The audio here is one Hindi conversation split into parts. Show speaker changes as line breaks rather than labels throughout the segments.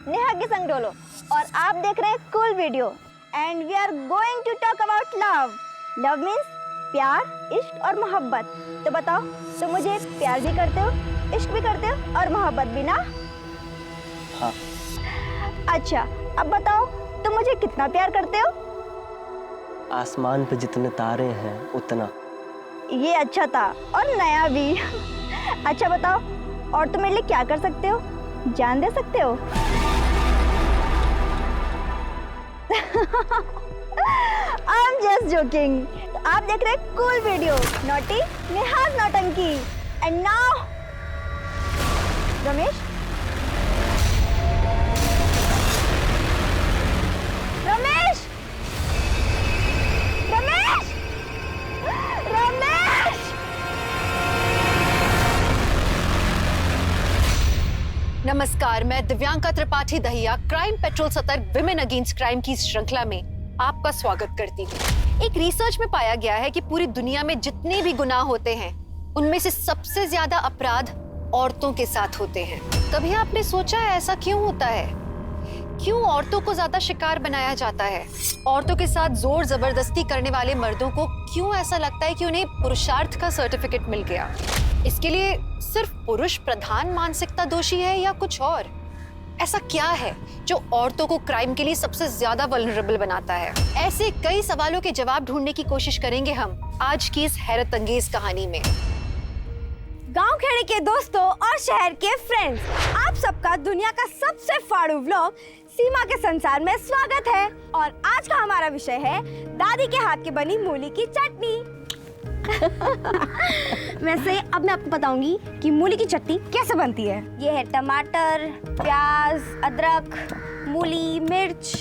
नेहा के संग डोलो और आप देख रहे हैं cool video and we are going to talk about love. Love means प्यार, इश्क और मोहब्बत। तो बताओ, तुम मुझे प्यार भी करते हो, इश्क भी करते हो और मोहब्बत भी ना?
हाँ।
अच्छा, अब बताओ तुम मुझे कितना प्यार करते हो?
आसमान पे जितने तारे हैं उतना।
ये अच्छा था और नया भी। अच्छा बताओ, और तुम मेरे लिए क्या कर सकते हो? जान दे सकते हो? I'm just joking. तो आप देख रहे हैं कूल वीडियो नॉटी नेहाज नौटंकी। And now Ramesh, Ramesh, Ramesh, Ramesh.
नमस्कार, मैं दिव्यांका त्रिपाठी दहिया क्राइम पेट्रोल सतर्क विमेन अगेंस्ट क्राइम की श्रृंखला में आपका स्वागत करती हूँ। एक रिसर्च में पाया गया है कि पूरी दुनिया में जितने भी गुनाह होते हैं उनमें से सबसे ज्यादा अपराध औरतों के साथ होते हैं। कभी आपने सोचा है ऐसा क्यों होता है? क्यों औरतों को ज्यादा शिकार बनाया जाता है? औरतों के साथ जोर जबरदस्ती करने वाले मर्दों को क्यों ऐसा लगता है कि उन्हें पुरुषार्थ का सर्टिफिकेट मिल गया? इसके लिए सिर्फ पुरुष प्रधान मानसिकता दोषी है या कुछ और? ऐसा क्या है जो औरतों को क्राइम के लिए सबसे ज्यादा वल्नरेबल बनाता है? ऐसे कई सवालों के जवाब ढूंढने की कोशिश करेंगे हम आज की इस हैरत अंगेज कहानी में।
गांव खेड़े के दोस्तों और शहर के फ्रेंड्स, आप सबका दुनिया का सबसे फाड़ू व्लॉग सीमा के संसार में स्वागत है। और आज का हमारा विषय है दादी के हाथ की बनी मूली की चटनी। वैसे अब मैं आपको बताऊंगी कि मूली की चटनी कैसे बनती है। ये है टमाटर, प्याज, अदरक, मूली, मिर्च।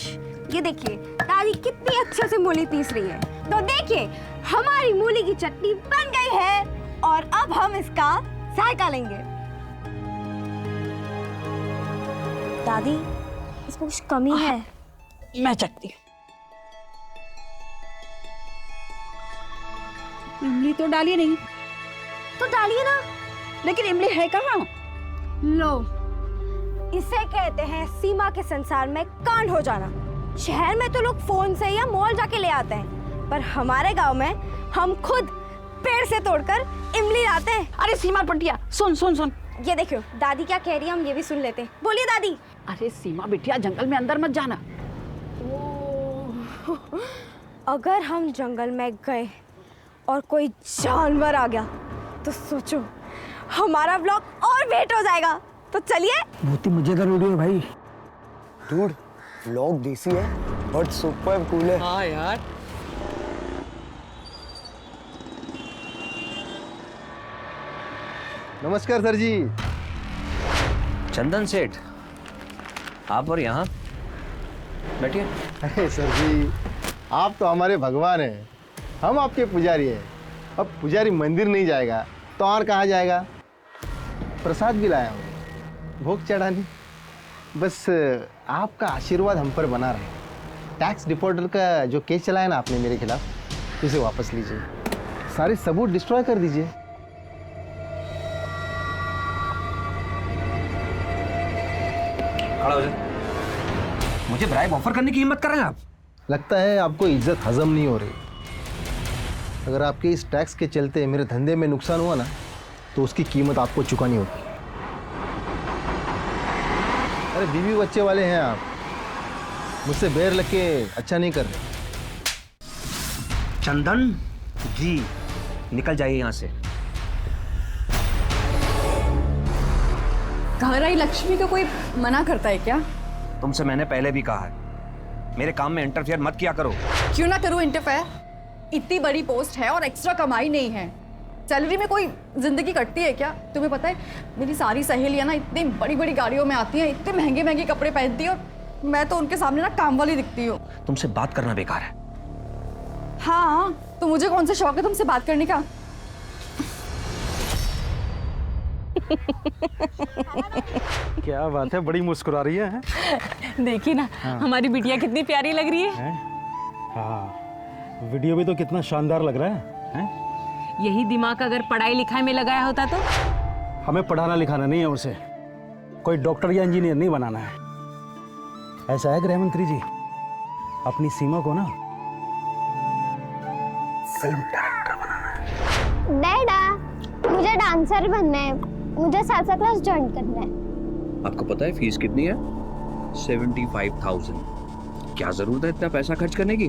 ये देखिए दादी कितनी अच्छे से मूली पीस रही है। तो देखिए हमारी मूली की चटनी बन गई है और अब हम इसका जायका लेंगे। दादी, इसमें कुछ कमी है।
मैं चखती हूँ। इमली तो डाली नहीं।
तो डालिए ना।
लेकिन इमली है कहाँ?
लो, इसे कहते हैं सीमा के संसार में कांड हो जाना। शहर में तो लोग फोन से या मॉल जाके ले आते हैं, पर हमारे गांव में हम खुद पेड़ से तोड़कर इमली लाते हैं।
अरे सीमा पटिया, सुन सुन सुन।
ये देखो दादी क्या कह रही है, हम ये भी सुन लेते हैं। बोलिए दादी।
अरे सीमा बिटिया, जंगल में अंदर मत जाना।
अगर हम जंगल में गए और कोई जानवर आ गया तो सोचो हमारा व्लॉग और वेट हो जाएगा। तो चलिए।
बहुत ही मजेदार वीडियो है भाई।
डूड, व्लॉग देसी है बट सुपर कूल है।
हाँ यार।
नमस्कार सर जी।
चंदन सेठ, आप और यहाँ बैठिए।
अरे सर जी, आप तो हमारे भगवान हैं, हम आपके पुजारी हैं। अब पुजारी मंदिर नहीं जाएगा तो और कहाँ जाएगा? प्रसाद भी लाया हूँ, भोग चढ़ानी। बस आपका आशीर्वाद हम पर बना रहे। टैक्स डिफॉल्टर का जो केस चलाया ना आपने मेरे खिलाफ, उसे वापस लीजिए। सारे सबूत डिस्ट्रॉय कर दीजिए।
खड़ा हो जाए। मुझे ब्राइब ऑफर करने की हिम्मत कर रहे हैं आप?
लगता है आपको इज्जत हजम नहीं हो रही। अगर आपके इस टैक्स के चलते मेरे धंधे में नुकसान हुआ ना, तो उसकी कीमत आपको चुकानी होगी। अरे बीवी बच्चे वाले हैं आप, मुझसे बैर लग के अच्छा नहीं कर रहे।
चंदन जी, निकल जाइए यहाँ से।
घर आई लक्ष्मी को कोई मना करता है क्या?
तुमसे मैंने पहले भी कहा है, मेरे काम में इंटरफेयर मत किया करो।
क्यों ना करूं इंटरफेयर? इतनी बड़ी पोस्ट है और एक्स्ट्रा कमाई नहीं है। सैलरी में कोई जिंदगी कटती है क्या? तुम्हें पता है मेरी सारी सहेलियां ना इतनी बड़ी बड़ी गाड़ियों में आती हैं, इतने महंगे महंगे कपड़े पहनती हैं और मैं तो उनके सामने ना काम वाली दिखती हूँ।
तुमसे बात करना बेकार है।
हाँ, तो मुझे कौन सा शौक है तुमसे बात करने का?
क्या बात है, बड़ी मुस्कुरा रही है।
देखी ना, हमारी बिटिया कितनी प्यारी लग रही है।
हाँ, वीडियो भी तो कितना शानदार लग रहा है?
यही दिमाग अगर पढ़ाई लिखाई में लगाया होता तो?
हमें पढ़ाना लिखाना नहीं है उसे, कोई डॉक्टर या इंजीनियर नहीं बनाना है। ऐसा है गृह मंत्री जी, अपनी सीमा को ना फिल्म डायरेक्टर बनाना है।
डैडा, मुझे डांसर बनना है, मुझे सालसा क्लास ज्वाइन करना है।
आपको पता है फीस कितनी है? 75,000। क्या जरूरत है इतना पैसा खर्च करने की?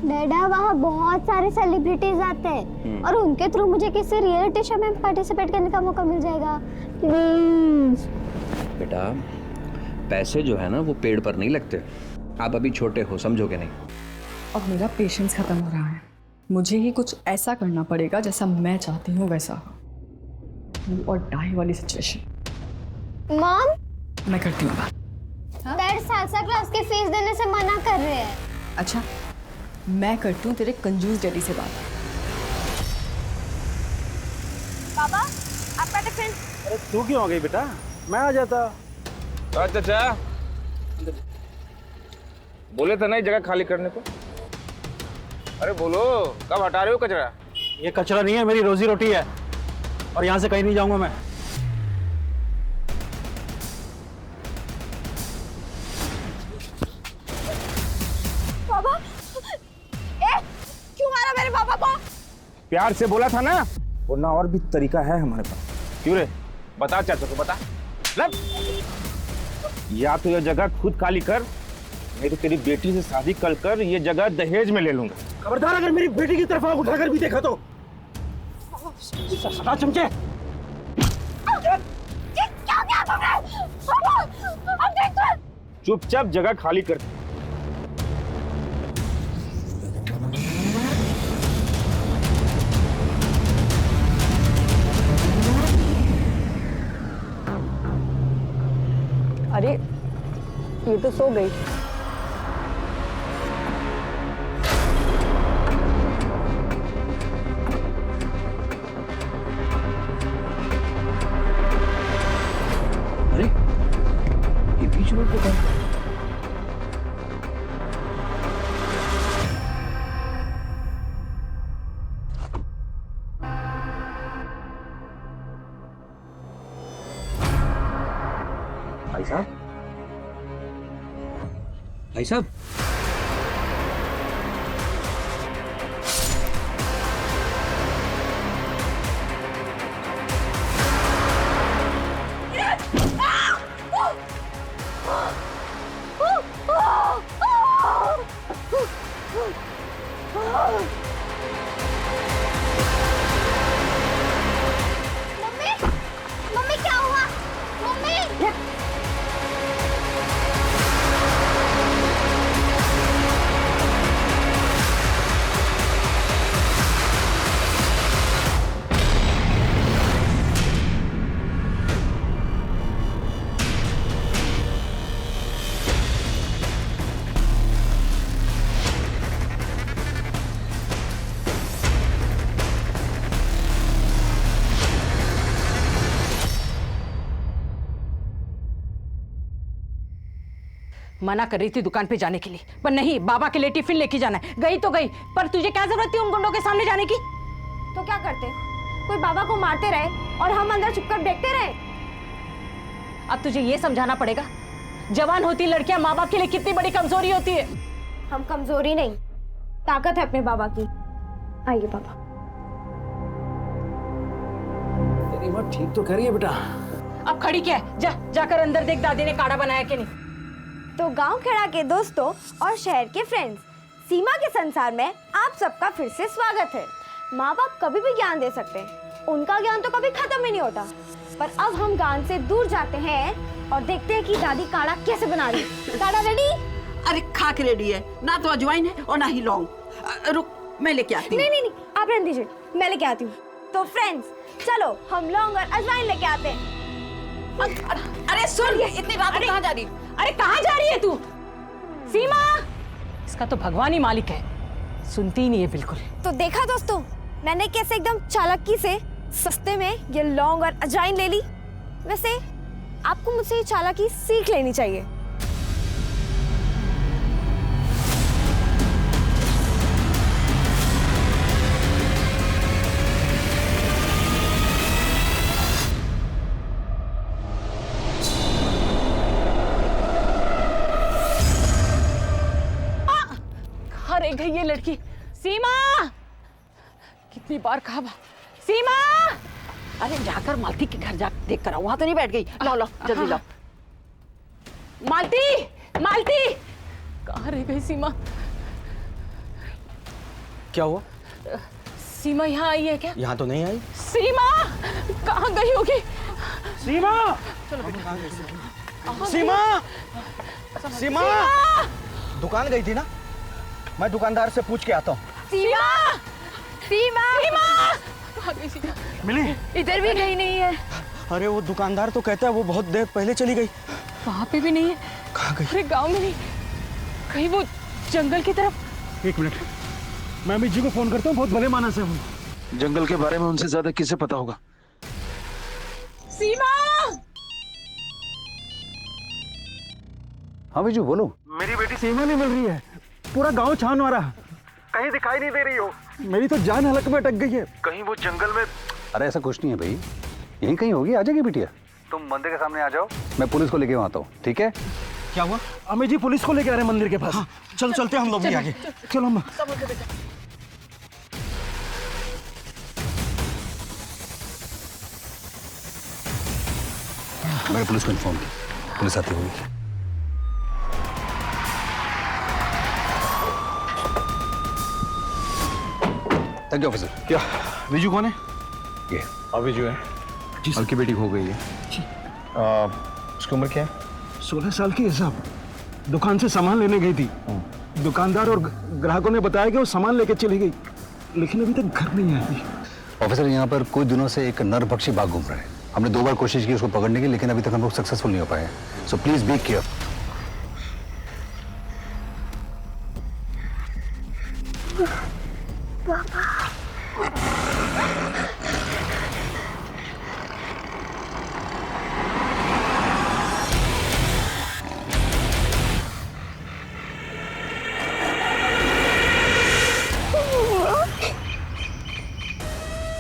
डैडा, वहाँ बहुत सारे सेलिब्रिटीज आते हैं और उनके थ्रू मुझे किसी रियलिटी शो में पार्टिसिपेट करने का मौका मिल जाएगा। प्लीज।
बेटा, पैसे जो है ना वो पेड़ पर नहीं लगते। आप अभी छोटे हो, समझोगे नहीं।
अब मेरा पेशेंस खत्म हो रहा है। मुझे ही कुछ ऐसा करना पड़ेगा जैसा मैं चाहती हूँ वैसा, और डाई वाली सिचुएशन।
मॉम,
मैं करती हूँ बात।
डैड सालसा क्लास की फीस देने से मना कर रहे हैं।
अच्छा, मैं करती हूँ तेरे कंजूस डैडी से बात।
पापा, आपका टिफिन।
अरे तू क्यों आ गई बेटा, मैं आ जाता।
चाचा बोले थे ना ये जगह खाली करने को। अरे बोलो, कब हटा रहे हो कचरा?
ये कचरा नहीं है, मेरी रोजी रोटी है, और यहाँ से कहीं नहीं जाऊंगा मैं।
पापा, क्यों मारा मेरे पापा को?
प्यार से बोला था ना।
वरना और भी तरीका है हमारे पास।
क्यों रे, बता चाचा को, बता। लब या तो ये जगह खुद खाली कर, नहीं तो तेरी बेटी से शादी कर ये जगह दहेज में ले लूंगा।
खबरदार, अगर मेरी बेटी की तरफ आग उठाकर भी देखा तो सदा चमचे।
क्या क्या तुमने? पापा, अब देखो।
चुपचाप जगह खाली कर।
अरे ये तो सो गई।
अरे ये बीच रोड पे कौन? भाई साहब, भाई साहब,
मम्मी, मम्मी क्या हुआ? मम्मी।
मना कर रही थी दुकान पे जाने के लिए, पर नहीं, बाबा के लिए टिफिन लेके जाना है। गई तो गई, पर तुझे क्या जरूरत थी उन गुंडों के सामने जाने की?
तो क्या करते? कोई बाबा को मारते रहे और हम अंदर छुपकर देखते रहे।
अब तुझे ये समझाना पड़ेगा, जवान होती लड़कियां माँ बाप के लिए कितनी बड़ी कमजोरी होती है।
हम कमजोरी नहीं, ताकत है अपने बाबा की। आइए पापा।
तेरी माँ ठीक तो कह रही है बेटा।
अब खड़ी क्या है? जाकर अंदर देख दादी ने काढ़ा बनाया कि नहीं।
तो गांव खेड़ा के दोस्तों और शहर के फ्रेंड्स, सीमा के संसार में आप सबका फिर से स्वागत है। माँ बाप कभी भी ज्ञान दे सकते हैं, उनका ज्ञान तो कभी खत्म ही नहीं होता। पर अब हम ज्ञान से दूर जाते हैं और देखते हैं कि दादी काढ़ा कैसे बना रही है। काढ़ा रेडी?
अरे खाक रेडी है, ना तो अजवाइन है और ना ही लौंग। रुक, मैं लेके आती हूँ।
नहीं, आप रहने दीजिए, मैं लेके आती हूँ। तो फ्रेंड्स, चलो हम लौंग और अजवाइन लेके आते हैं।
अरे सुन, इतनी रात को कहाँ जा रही है? अरे कहाँ जा रही है तू? सीमा, इसका तो भगवान ही मालिक है, सुनती ही नहीं है बिल्कुल।
तो देखा दोस्तों, मैंने कैसे एकदम चालाकी से सस्ते में ये लौंग और अजवाइन ले ली। वैसे आपको मुझसे ये चालाकी सीख लेनी चाहिए।
गई ये लड़की? सीमा, कितनी बार कहा सीमा। अरे जाकर मालती के घर जा देख कर आओ, वहां तो नहीं बैठ गई? लाओ लाओ जल्दी लाओ। मालती, मालती, कहाँ रह गई सीमा?
क्या हुआ?
सीमा यहाँ आई है क्या?
यहाँ तो नहीं आई।
सीमा कहाँ गई होगी?
सीमा, सीमा, सीमा, दुकान गई थी ना? मैं दुकानदार से पूछ के आता हूँ।
सीमा, सीमा, सीमा,
कहाँ गई सीमा?
मिली?
इधर भी कहीं नहीं है।
अरे वो दुकानदार तो कहता है वो बहुत देर पहले चली गई।
वहाँ पे भी नहीं है।
कहाँ गई?
अरे गांव में नहीं, कहीं वो जंगल की तरफ।
एक मिनट, मैं अमित जी को फोन करता हूँ, बहुत भले मानस है हम।
जंगल के बारे में उनसे ज्यादा किसे पता होगा?
सीमा,
हाँ बिजू बोलो।
मेरी बेटी सीमा नहीं मिल रही है, पूरा गांव छान मारा, कहीं दिखाई नहीं दे रही हो। मेरी तो जान हलक में अटक गई है। कहीं वो जंगल में।
अरे ऐसा कुछ नहीं है भाई, यहीं कहीं होगी, आ जाएगी बिटिया। तुम मंदिर के सामने आ जाओ, मैं पुलिस को लेके आता हूँ, ठीक है?
क्या हुआ?
अमित जी पुलिस को लेके आ रहे हैं मंदिर के पास।
हाँ, चलो चलते हम लोग भी आगे।
चलो हम।
मैंने पुलिस को इन्फॉर्म किया, पुलिस आती होगी। Thank you officer.
क्या विजू कौन है?
ये
विजू है।
आपकी बेटी खो गई है।
उसकी उम्र क्या है?
16 साल की है साहब, दुकान से सामान लेने गई थी। दुकानदार और ग्राहकों ने बताया कि वो सामान लेके चली गई, लेकिन अभी तक घर नहीं आई।
ऑफिसर, यहाँ पर कुछ दिनों से एक नरभक्षी बाघ घूम रहा है। हमने 2 बार कोशिश की उसको पकड़ने की, लेकिन अभी तक हम लोग सक्सेसफुल नहीं हो पाए हैं। So please be careful.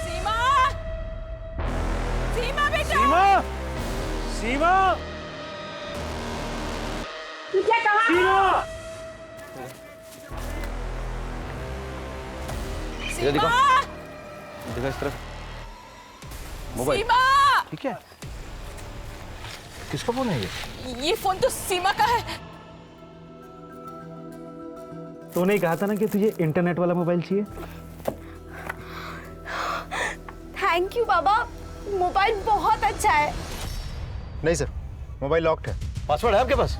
Seema! Seema!
इधर दिखा, दिखा इस तरफ। मोबाइल ठीक है? किसका फोन है
ये फोन तो सीमा का है।
तूने कहा था ना कि तुझे इंटरनेट वाला मोबाइल चाहिए।
थैंक यू बाबा, मोबाइल बहुत अच्छा है।
नहीं सर, मोबाइल लॉक्ड है।
पासवर्ड है आपके पास?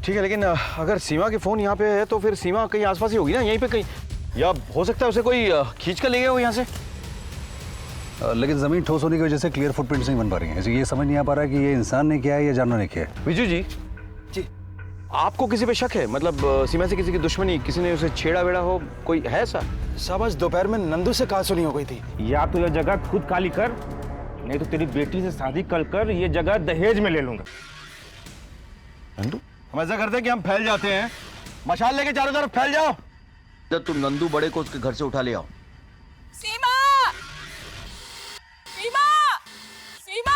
ठीक है, लेकिन अगर सीमा के फोन यहाँ पे है तो फिर सीमा कहीं आसपास ही होगी ना, यहीं पे कहीं, या हो सकता है उसे कोई खींच कर ले गया हो यहाँ से।
लेकिन जमीन ठोस होने की वजह से क्लियर फुटप्रिंट्स नहीं बन पा रही हैं। ये समझ नहीं आ पा रहा कि ये इंसान ने किया है या जानवर ने किया है।
विजू जी, आपको किसी पे शक है? मतलब सीमा से किसी की दुश्मनी, किसी ने उसे छेड़ा वेड़ा हो, कोई है ऐसा?
सब आज दोपहर में नंदू से कहा सुनी हो गई थी।
या तो यह जगह खुद खाली कर, नहीं तो तेरी बेटी से शादी कर ये जगह दहेज में ले लूंगा।
नंदू,
हम ऐसा करते हैं कि हम फैल जाते हैं, मशाल लेके चारों तरफ फैल जाओ।
जब तुम नंदू बड़े को उसके घर से उठा ले आओ।
सीमा, सीमा, सीमा।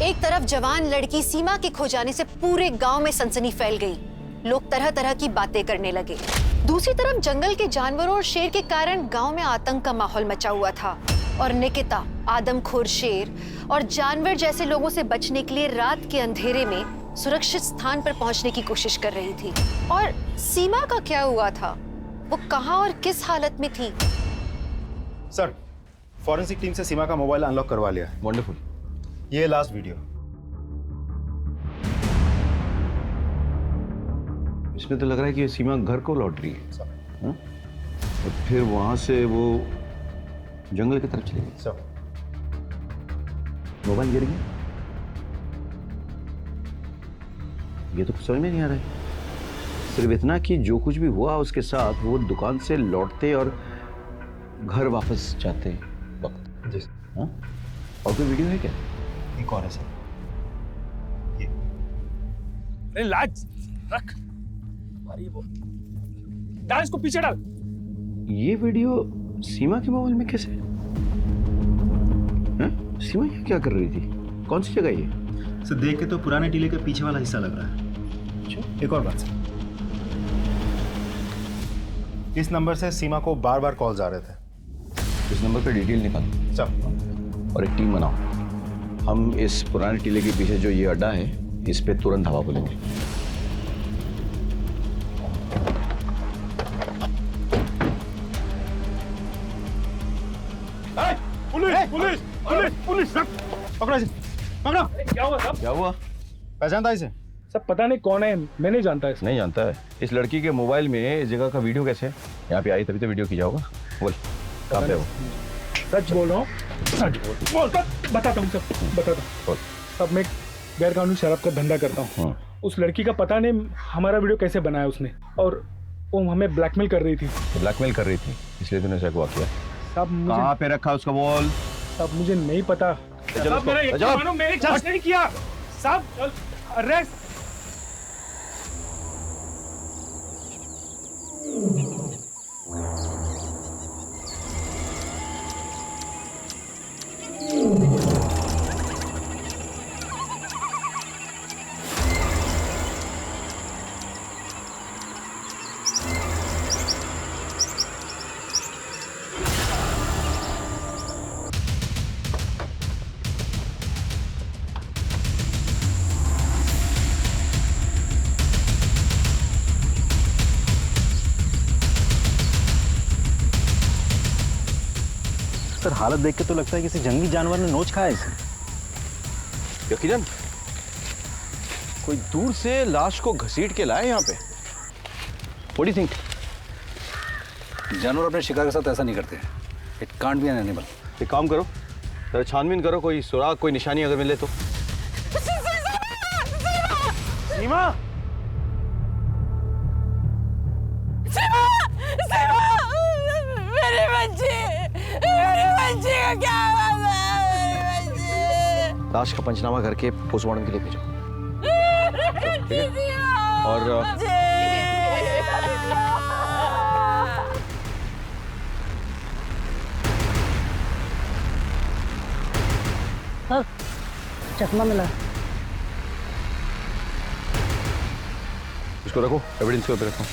एक तरफ जवान लड़की सीमा के खो जाने से पूरे गांव में सनसनी फैल गई। लोग तरह तरह की बातें करने लगे। दूसरी तरफ जंगल के जानवरों और शेर के कारण गांव में आतंक का माहौल मचा हुआ था और निकिता आदमखोर शेर और जानवर जैसे लोगों से बचने के लिए रात के अंधेरे में सुरक्षित स्थान पर पहुंचने की कोशिश कर रही थी। और सीमा का क्या हुआ था? वो कहां और किस हालत में थी?
सर, फॉरेंसिक टीम से सीमा का मोबाइल अनलॉक करवा लिया है।
वंडरफुल।
ये लास्ट वीडियो।
इसमें तो लग रहा है कि सीमा घर को लौट रही है। हाँ? और फिर वहां से वो जंगल की तरफ चली गई।
सर,
मोबाइल गिर गया? ये तो समझ में नहीं आ रहा है। सिर्फ इतना कि जो कुछ भी हुआ उसके साथ, वो दुकान से लौटते और घर वापस जाते वक्त।
जी।
हाँ? और कोई वीडियो है क्या?
एक और है सर,
अरे लाज रख। अरे वो डाल, इसको पीछे डाल।
ये वीडियो सीमा के मोबाइल में कैसे? हैं? सीमा ये क्या कर रही थी? कौन सी जगह ये?
सर देख के तो पुराने टीले के पीछे वाला हिस्सा लग रहा है।
अच्छा।
एक और बात सर, इस नंबर से सीमा को बार बार कॉल्स आ रहे थे।
इस नंबर पे डिटेल निकाल और एक टीम बनाओ। हम इस पुराने टीले के पीछे जो ये अड्डा है, इस पे तुरंत हवा बोलेंगे।
Police police police police!
पकड़ो इसे, पकड़ो।
क्या हुआ साहब?
क्या हुआ?
पहचानता इसे?
सब पता नहीं कौन है, मैं नहीं जानता इसे।
नहीं जानता है। इस लड़की के मोबाइल में इस जगह का वीडियो कैसे है? यहाँ पे आई तभी तो वीडियो खींचा होगा। बोल कहाँ पे हो?
सच बोल रहा हूँ, सच बोल। बताता हूँ सब, बताता हूँ। सब मैं गैर कानूनी शराब का धंधा करता हूँ। उस लड़की का पता नहीं हमारा वीडियो कैसे बनाया उसने, और वो हमें ब्लैकमेल कर रही थी।
ब्लैकमेल कर रही थी, इसलिए तूने अगवा किया।
सब मुझे
कहाँ पे रखा उसका बोल?
सब मुझे नहीं पता। सब मेरा यकीन मानो, मैंने कुछ नहीं किया। सब अरेस्ट।
सर हालत देख के तो लगता है किसी जंगली जानवर ने नोच खाया इसे।
यकीनन कोई दूर से लाश को घसीट के लाए यहाँ पे। What do you think?
जानवर अपने शिकार के साथ ऐसा नहीं करते। It can't be an animal.
एक काम करो, जरा छानबीन करो, कोई सुराग, कोई निशानी अगर मिले तो।
सीमा!
मेरे बच्चे का क्या हुआ?
लाश का पंचनामा करके पोस्टमार्टम के लिए भेजो। ठीक है? और
चश्मा मिला।
इसको रखो, एविडेंस के ऊपर रखो।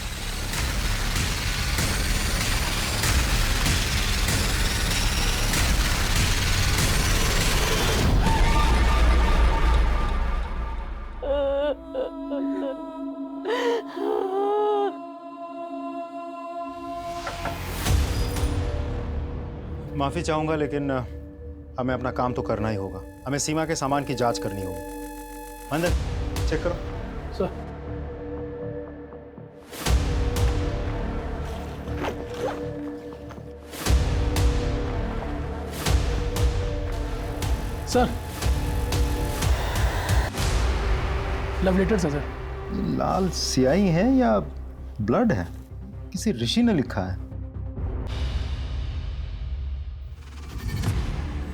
माफी चाहूंगा, लेकिन हमें अपना काम तो करना ही होगा। हमें सीमा के सामान की जांच करनी होगी। मंदिर चेक करो।
Sir
sir love letter sir.
लाल स्याही है या ब्लड है? किसी ऋषि ने लिखा है।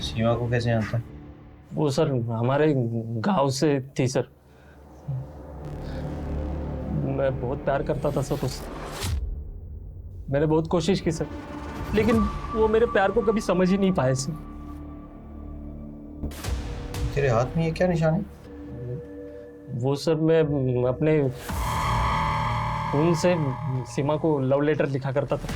सीमा को कैसे जानता?
वो सर हमारे गांव से थी सर। मैं बहुत प्यार करता था सर उससे। मैंने बहुत कोशिश की सर, लेकिन वो मेरे प्यार को कभी समझ ही नहीं पाए सर।
तेरे हाथ में ये क्या निशान है?
वो सर मैं अपने खून से सीमा को लव लेटर लिखा करता था।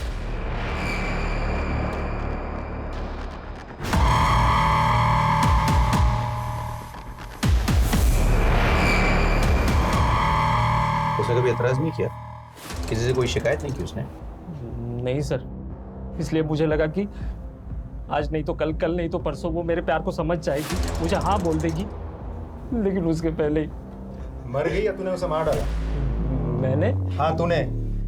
उसने कभी एतराज नहीं किया? किसी से कोई शिकायत नहीं की उसने?
नहीं सर, इसलिए मुझे लगा कि आज नहीं तो कल, कल नहीं तो परसों वो मेरे प्यार को समझ जाएगी, मुझे हाँ बोल देगी। लेकिन उसके पहले ही
मर गई या तूने उसे मार डाला?
मैंने?
हाँ तूने,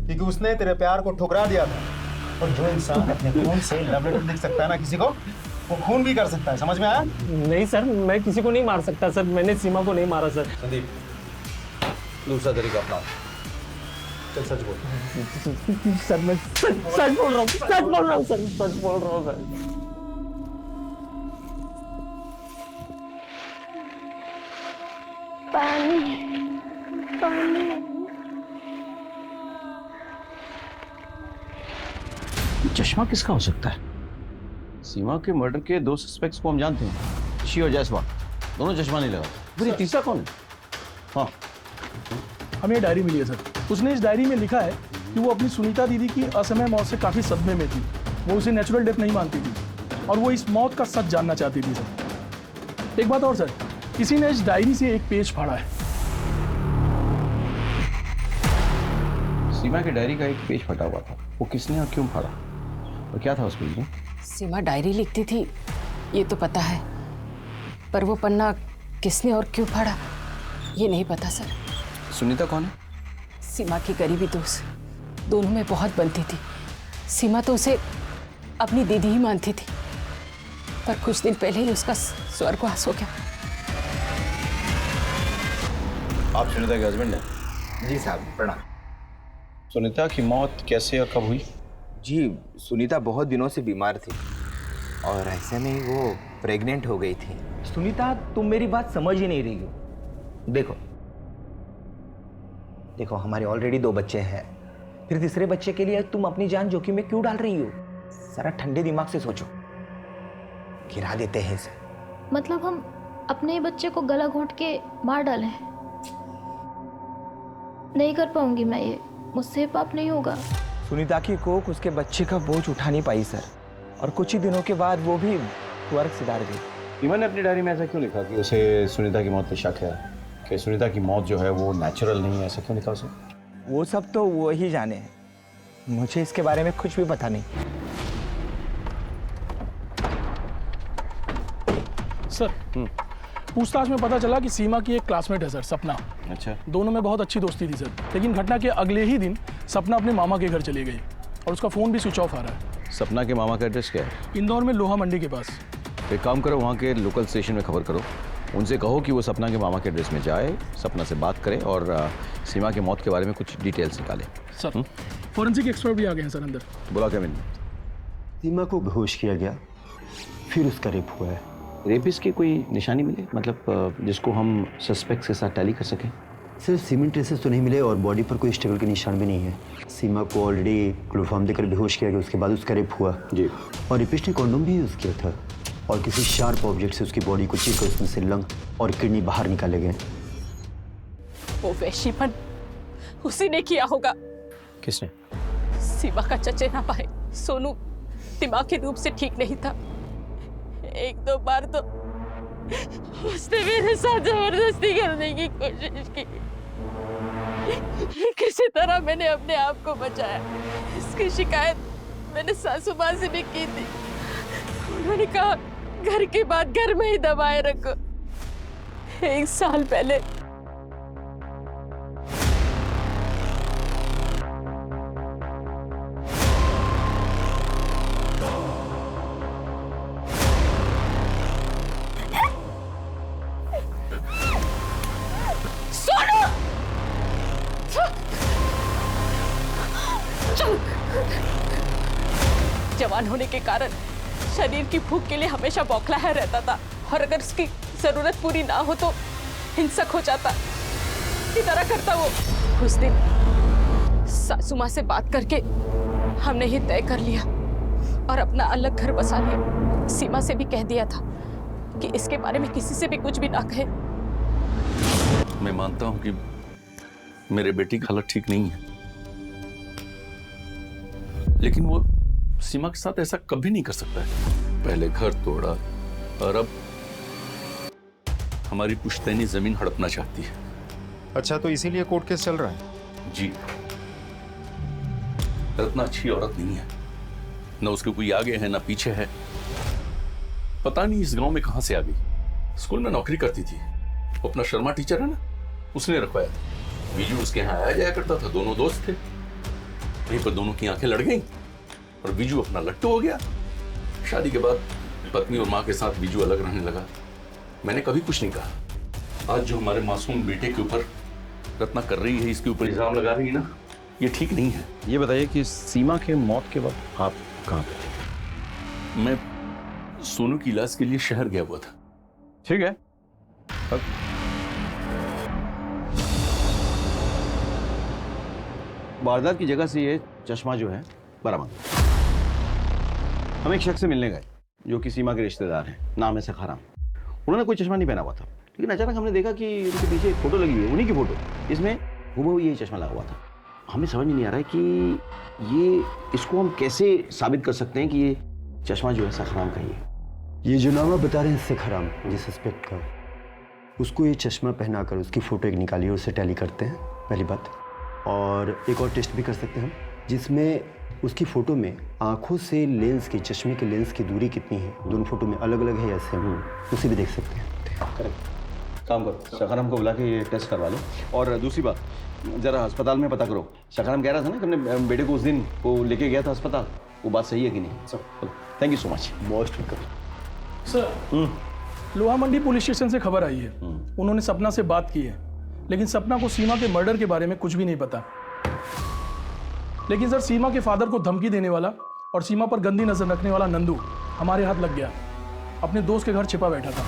क्योंकि उसने तेरे प्यार को ठुकरा दिया था। और जो इंसान अपने खून से लव लेटर लिख सकता है ना किसी को, वो खून भी कर सकता है। समझ में आया?
नहीं सर, मैं किसी को नहीं मार सकता सर। मैंने सीमा को नहीं मारा सर।
संदीप, दूसरा तरीका अपनाओ।
चल सच बोल।
सर मैं सच बोल रहा हूँ, सच बोल रहा हूँ सर, सच बोल रहा हूँ सर।
पानी पानी
चश्मा किसका हो सकता है?
सीमा के मर्डर के 2 सस्पेक्ट्स को हम जानते हैं, ऋषि और जायसवाल, दोनों चश्मा नहीं लगा। फिर तीसरा कौन है? हाँ,
हमें ये डायरी मिली है सर। उसने इस डायरी में लिखा है कि वो अपनी सुनीता दीदी की असमय मौत से काफी सदमे में थी। वो उसे नेचुरल डेथ नहीं मानती थी और वो इस मौत का सच जानना चाहती थी सर। एक बात और सर, किसी ने इस डायरी से एक पेज फाड़ा है।
सीमा की डायरी का एक पेज फटा हुआ था, वो किसने और क्यों फाड़ा और क्या था उस पेज में?
सीमा डायरी लिखती थी ये तो पता है, पर वो पन्ना किसने और क्यों फाड़ा ये नहीं पता सर।
सुनीता कौन है?
सीमा की करीबी दोस्त, दोनों में बहुत बनती थी। सीमा तो उसे अपनी दीदी ही मानती थी, पर कुछ दिन पहले ही उसका स्वर्गवास हो गया।
आप सुनीता के हस्बैंड हैं?
जी साहब, प्रणाम।
सुनीता की मौत कैसे और कब हुई?
जी, सुनीता बहुत दिनों से बीमार थी और ऐसे में ही वो प्रेग्नेंट हो गई थी। सुनीता, तुम मेरी बात समझ ही नहीं रही हो। देखो हमारे ऑलरेडी 2 बच्चे हैं, फिर तीसरे बच्चे के लिए तुम अपनी जान जोखिम में क्यों डाल रही हो? जरा ठंडे दिमाग से सोचो, गिरा देते हैं इसे।
मतलब हम अपने ही बच्चे को गला घोंट के मार डालें? नहीं कर पाऊंगी मैं ये, मुझसे पाप नहीं होगा।
सुनीता की कोख उसके बच्चे का बोझ उठा नहीं पाई सर, और कुछ ही दिनों के बाद वो भी स्वर्ग सिधार गई।
सीमा ने अपनी डायरी में ऐसा क्यों लिखा कि उसे सुनीता की मौत पे शक है, कि सुनीता की मौत जो है वो नेचुरल नहीं है? ऐसा क्यों लिखा उसने?
वो सब तो वो ही जाने, मुझे इसके बारे में कुछ भी पता नहीं।
सर, पूछताछ में पता चला कि सीमा की एक क्लासमेट है सर, सपना।
अच्छा।
दोनों में बहुत अच्छी दोस्ती थी सर, लेकिन घटना के अगले ही दिन सपना अपने मामा के घर चली गई और उसका फोन भी स्विच ऑफ आ रहा है।
सपना के मामा का एड्रेस क्या है?
इंदौर में लोहा मंडी के पास।
एक काम करो, वहाँ के लोकल स्टेशन में खबर करो, उनसे कहो कि वो सपना के मामा के एड्रेस में जाए, सपना से बात करे और सीमा की मौत के बारे में कुछ डिटेल्स निकाले।
सर, फॉरेंसिक एक्सपर्ट भी आ गए हैं सर अंदर।
बुला के मिल।
सीमा को बेहोश किया गया, फिर उसका रेप हुआ है।
रेपिस्ट की कोई निशानी मिले, मतलब जिसको हम सस्पेक्ट्स के साथ टैली कर सकें?
सर, सीमेंट ट्रेसेस तो नहीं मिले और बॉडी पर कोई स्ट्रगल के निशान भी नहीं है। सीमा को ऑलरेडी क्लोरोफॉर्म देकर बेहोश किया गया, उसके बाद उसका रेप हुआ जी, और रेपिस्ट ने कॉन्डोम भी यूज़ किया था और किसी शार्प ऑब्जेक्ट से उसकी बॉडी को चीर कर उसमें से लंग और किडनी बाहर निकाले गए।
वो वैशीपन उसी ने किया होगा।
किसने?
सीमा का चचेरा भाई सोनू दिमागी रूप से ठीक नहीं था। 1-2 बार तो उसने मेरे साथ जबरदस्ती करने की कोशिश की। किसी तरह मैंने अपने आप को बचाया। इसकी शिकायत मैंने सासू माँ से भी की थी। उन्होंने कहा घर की बात घर में ही दबाए रखो। 1 साल पहले जवान होने के कारण शरीर की भूख के लिए हमेशा बौखलाया रहता था और अगर उसकी जरूरत पूरी ना हो तो हिंसक हो जाता। इसी तरह करता वो। उस दिन सासू माँ से बात करके हमने ये तय कर लिया और अपना अलग घर बसा लिया। सीमा से भी कह दिया था कि इसके बारे में किसी से भी कुछ भी ना कहे।
मैं मानता हूं कि मेरे बेटी की हालत ठीक नहीं है, लेकिन वो सीमा के साथ ऐसा कभी नहीं कर सकता है। पहले घर तोड़ा और अब हमारी पुश्तैनी जमीन हड़पना चाहती है।
अच्छा, तो इसीलिए कोर्ट केस चल रहा है?
जी। रत्ना अच्छी औरत नहीं है, न उसके कोई आगे है न पीछे है। पता नहीं इस गांव में कहां से आ गई। स्कूल में नौकरी करती थी, वो अपना शर्मा टीचर है ना, उसने रखवाया था। बीजू उसके यहाँ आया जाया करता था, दोनों दोस्त थे। वहीं पर दोनों की आंखें लड़ गईं और बीजू अपना लट्टू हो गया। शादी के बाद पत्नी और माँ के साथ बीजू अलग रहने लगा। मैंने कभी कुछ नहीं कहा। आज जो हमारे मासूम बेटे के ऊपर रत्ना कर रही है, इसके ऊपर इल्जाम लगा रही है ना, ये ठीक नहीं है।
ये बताइए कि सीमा के मौत के वक्त आप कहाँ पे थे?
मैं सोनू की इलाज के लिए शहर गया हुआ था।
ठीक है। वारदात की जगह से ये चश्मा जो है बरामद। हम एक शख्स से मिलने गए जो कि सीमा के रिश्तेदार हैं, नाम है सखाराम। उन्होंने कोई चश्मा नहीं पहना हुआ था, लेकिन अचानक हमने देखा कि उनके पीछे एक फोटो लगी हुई है, उन्हीं की फोटो। इसमें वो यही चश्मा लगा हुआ था। हमें समझ में नहीं आ रहा है कि इसको हम कैसे साबित कर सकते हैं कि ये चश्मा जो है सखाराम का ही है।
ये जो नाम आप बता रहे हैं सखाराम, जिस सस्पेक्ट का, उसको ये चश्मा पहनाकर उसकी फ़ोटो एक निकाली और उसे टैली करते हैं, पहली बात। और एक और टेस्ट भी कर सकते हैं हम, जिसमें उसकी फ़ोटो में आंखों से लेंस की, चश्मे के लेंस की दूरी कितनी है, दोनों फोटो में अलग अलग है या सेम, उसे भी देख सकते हैं।
करेक्ट, काम करो, सखाराम को बुला के ये टेस्ट करवा लो। और दूसरी बात, ज़रा अस्पताल में पता करो, सखाराम कह रहा था ना कि अपने बेटे को उस दिन वो लेके गया था अस्पताल, वो बात सही है कि नहीं? Sir thank you so much. Most welcome
sir. लोहा मंडी पुलिस स्टेशन से खबर आई है, उन्होंने सपना से बात की है, लेकिन सपना को सीमा के मर्डर के बारे में कुछ भी नहीं पता। लेकिन सर, सीमा के फादर को धमकी देने वाला और सीमा पर गंदी नजर रखने वाला नंदू हमारे हाथ लग गया, अपने दोस्त के घर छिपा बैठा था।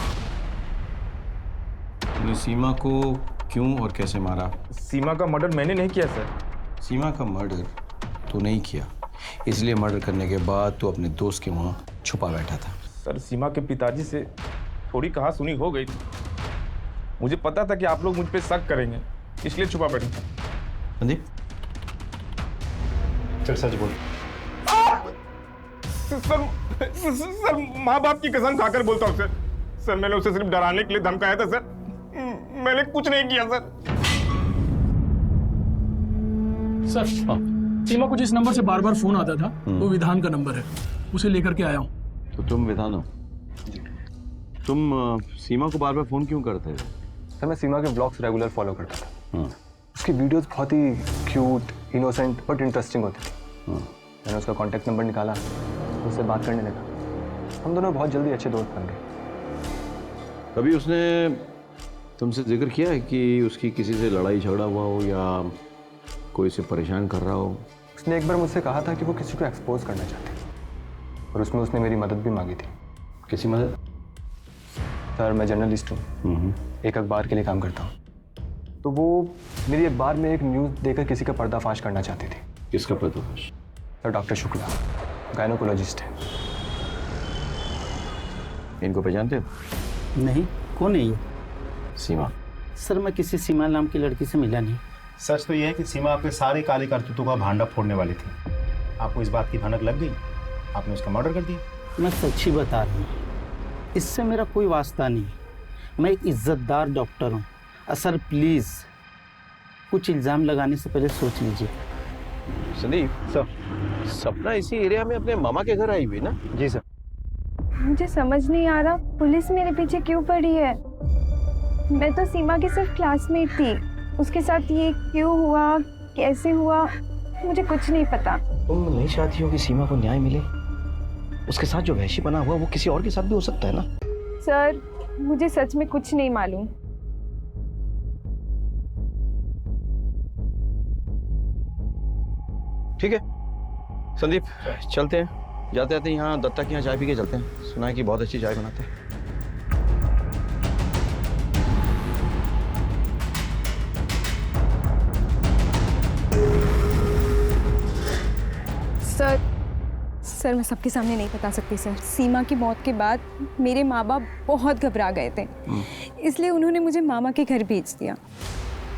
तुमने सीमा को क्यों और कैसे मारा?
सीमा का मर्डर मैंने नहीं किया सर।
सीमा का मर्डर तो नहीं किया, इसलिए मर्डर करने के बाद तो अपने दोस्त के वहाँ छुपा बैठा था।
सर, सीमा के पिताजी से थोड़ी कहा सुनी हो गई थी। मुझे पता था कि आप लोग मुझ पे शक करेंगे, इसलिए छुपा बैठा था।
संदीप
चल सच बोल।
सर माँ बाप की कसम खाकर बोलता हूँ सर, मैंने उसे सिर्फ डराने के लिए धमकाया था सर, मैंने कुछ नहीं किया सर।
सीमा को जिस नंबर से बार बार फोन आता था वो विधान का नंबर है, उसे लेकर के आया हूँ।
तो तुम विधान हो, तुम सीमा को बार बार फोन क्यों करते थे?
सर, मैं सीमा के ब्लॉग्स रेगुलर फॉलो करता था। उसकी वीडियोस बहुत ही क्यूट, इनोसेंट बट इंटरेस्टिंग होती थी। मैंने उसका कांटेक्ट नंबर निकाला, उससे बात करने लगा। हम दोनों बहुत जल्दी अच्छे दोस्त बन गए।
कभी उसने तुमसे जिक्र किया है कि उसकी किसी से लड़ाई झगड़ा हुआ हो या कोई उसे परेशान कर रहा हो?
उसने एक बार मुझसे कहा था कि वो किसी को एक्सपोज करना चाहती है, और उसमें उसने मेरी मदद भी मांगी थी।
किसी मदद?
सर, मैं जर्नलिस्ट हूँ, एक अखबार के लिए काम करता हूँ। तो वो मेरी अखबार में एक न्यूज़ देकर किसी का पर्दाफाश करना चाहती थी।
किसका पर्दाफाश?
सर, डॉक्टर शुक्ला, गायनोकोलॉजिस्ट है।
इनको पहचानते हो?
नहीं, कौन है ये?
सीमा।
सर, मैं किसी सीमा नाम की लड़की से मिला नहीं।
सच तो यह है कि सीमा आपके सारे काले करतूतों का भांडा फोड़ने वाली थी। आपको इस बात की भनक लग गई, आपने उसका मर्डर कर दिया।
मैं सच ही बता रहा हूँ, इससे मेरा कोई वास्ता नहीं। मैं एक इज्जतदार डॉक्टर हूँ। सर प्लीज़, कुछ इल्ज़ाम लगाने से पहले सोच लीजिए।
संदीप सर, सपना इसी एरिया में अपने मामा के घर आई हुई ना?
जी सर।
मुझे समझ नहीं आ रहा पुलिस मेरे पीछे क्यों पड़ी है। मैं तो सीमा की सिर्फ क्लासमेट थी, उसके साथ ये क्यों हुआ, कैसे हुआ, मुझे कुछ नहीं पता।
तुम नहीं चाहती हो कि सीमा को न्याय मिले? उसके साथ जो वहशी बना हुआ वो किसी और के साथ भी हो सकता है ना?
सर, मुझे सच में कुछ नहीं मालूम।
ठीक है संदीप, चलते हैं, जाते जाते यहाँ दत्ता के यहाँ चाय पी के चलते हैं। सुना है कि बहुत अच्छी चाय बनाते हैं।
सर, मैं सबके सामने नहीं बता सकती सर। सीमा की मौत के बाद मेरे माँ बाप बहुत घबरा गए थे, इसलिए उन्होंने मुझे मामा के घर भेज दिया।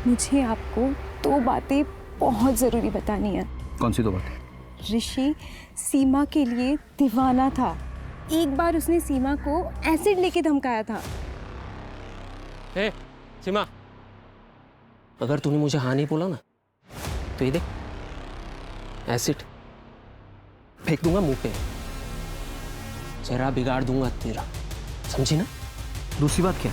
मुझे आपको 2 बातें बहुत ज़रूरी बतानी है।
कौन सी 2 बातें?
ऋषि सीमा के लिए दीवाना था। एक बार उसने सीमा को एसिड लेके धमकाया था।
हे सीमा, अगर तूने मुझे हाँ नहीं बोला ना तो ये देख, एसिड फेंक दूंगा मुंह पे, चेहरा बिगाड़ दूंगा तेरा, समझी ना?
दूसरी बात क्या?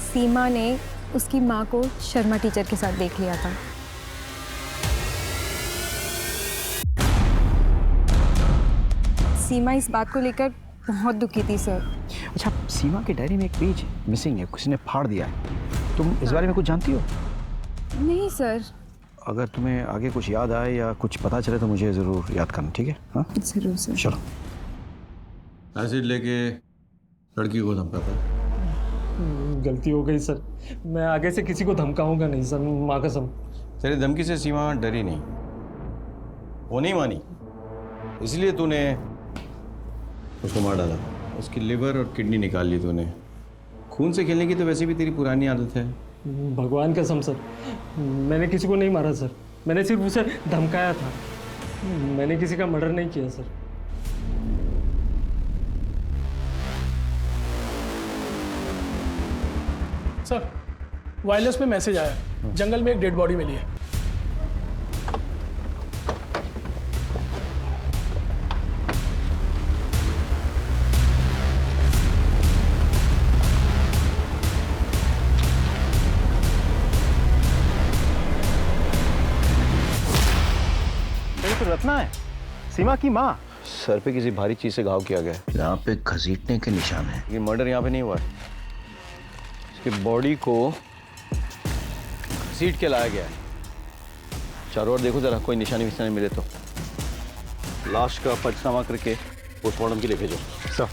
सीमा ने उसकी माँ को शर्मा टीचर के साथ देख लिया था। सीमा इस बात को लेकर बहुत दुखी थी सर।
अच्छा, सीमा की डायरी में एक पेज मिसिंग है, किसी ने फाड़ दिया है। तुम इस बारे में कुछ जानती हो?
नहीं सर।
अगर तुम्हें आगे कुछ याद आए या कुछ पता चले तो मुझे ज़रूर याद करना, ठीक है? हाँ
जरूर सर।
चलो। एसिड लेके लड़की को धमकाता।
गलती हो गई सर, मैं आगे से किसी को धमकाऊंगा नहीं सर, माँ कसम।
तेरी धमकी से सीमा डरी नहीं, वो नहीं मानी, इसलिए तूने उसको मार डाला, उसकी लिवर और किडनी निकाल ली तूने। खून से खेलने की तो वैसे भी तेरी पुरानी आदत है।
भगवान कसम सर, मैंने किसी को नहीं मारा सर, मैंने सिर्फ उसे धमकाया था, मैंने किसी का मर्डर नहीं किया सर।
सर वायरलेस पे मैसेज आया, जंगल में एक डेड बॉडी मिली है।
तो रत्ना है, सीमा की माँ।
सर पे किसी भारी चीज से घाव किया गया है। यहाँ पे घसीटने के निशान है। ये मर्डर यहाँ पे नहीं हुआ है, इसकी बॉडी को घसीट के लाया गया है। चारों ओर देखो जरा, कोई निशानी विशानी मिले तो। लाश का पंचनामा करके पोस्टमार्टम के लिए भेजो।
सर